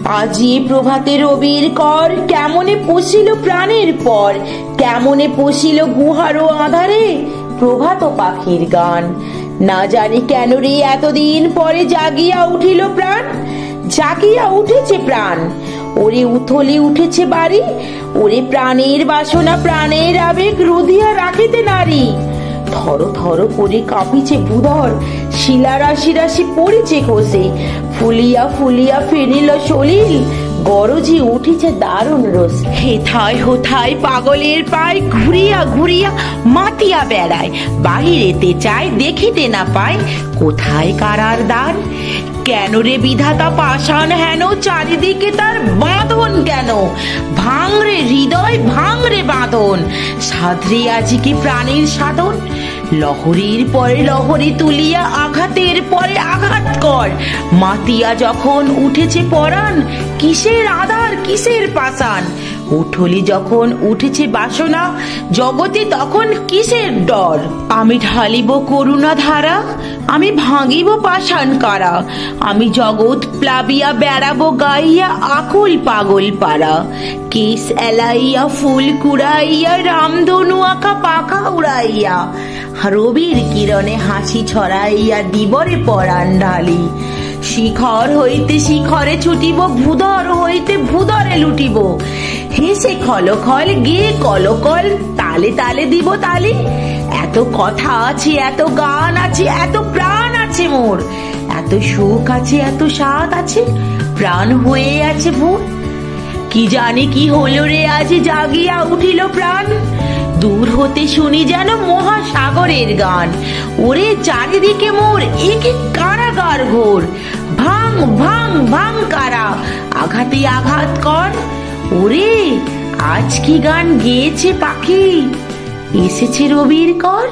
আজি প্রভাতে রবির কর, কেমনে পশিল প্রাণের পর, কেমনে পশিল গুহারও আধারে প্রভাত পাখির গান। না জানি কেন রে এতদিন পরে জাগিয়া উঠিল প্রাণ, জাগিয়া উঠেছে প্রাণ। ওরে উথলি উঠেছে বাড়ি, ওরে প্রাণের বাসনা প্রাণের আবেগ রুধিয়া রাখিতে নারী। থর থর করে কাঁপিছে ভূধর, শিলা রাশি রাশি পড়েছে খসে, ফুলিয়া ফুলিয়া ফেনিল সলিল, গরজি উঠিছে দারুণ রোষ। হেথায় হোথায় পাগলের পায়, ঘুরিয়া ঘুরিয়া মাতিয়া বেড়ায়, বাহিরেতে চায় দেখিতে না পায় কোথায় কারার দ্বার। কেন রে বিধাতা পাষাণ হেন, চারিদিকে তার বাঁধন কেন? ভাঙরে হৃদয় ভাঙরে বাঁধন, সাধরে আজি কি প্রাণীর সাধন? লহরীর পরে লহরী তুলিয়া আঘাতের পরে আঘাত কর, মাতিয়া যখন উঠেছে পরাণ, কিসের আধার কিসের পাষাণ? উঠলি যখন উঠেছে বাসনা, জগতে তখন কিসের ডর? আমি ঢালিব করুণা ধারা, আমি ভাঙিব পাষাণ কারা, আমি জগৎ প্লাবিয়া বেড়াবো গাইয়া আকুল পাগল পারা। কেশ এলাইয়া ফুল কুড়াইয়া, রামধনু আঁকা পাখা উড়াইয়া, রবির কিরণে হাসি ছড়াইয়া দিবরে পরাণ ঢালি। শিখর হইতে শিখরে ছুটিব, ভূধর হইতে ভূধরে লুটিব, হেসে খলখল গিয়ে কলকল, তালে তালে দিব তালি। এত কথা আছে, এত গান আছে, এত প্রাণ আছে মোর, এত সুখ আছে, এত স্বাদ আছে, প্রাণ হয়ে আছে ভোর। কি জানি কি হলো রে আজ জাগিয়া উঠিল প্রাণ, দূর হতে শুনি যেন মহাসাগরের গান। ওরে চারিদিকে মোর একে কারাগার ঘোর, ভাঙ ভাঙ ভাঙ কারা, আঘাতে আঘাত কর। ওরে আজ কি গান গেয়েছে পাখি, এসেছে রবির কর।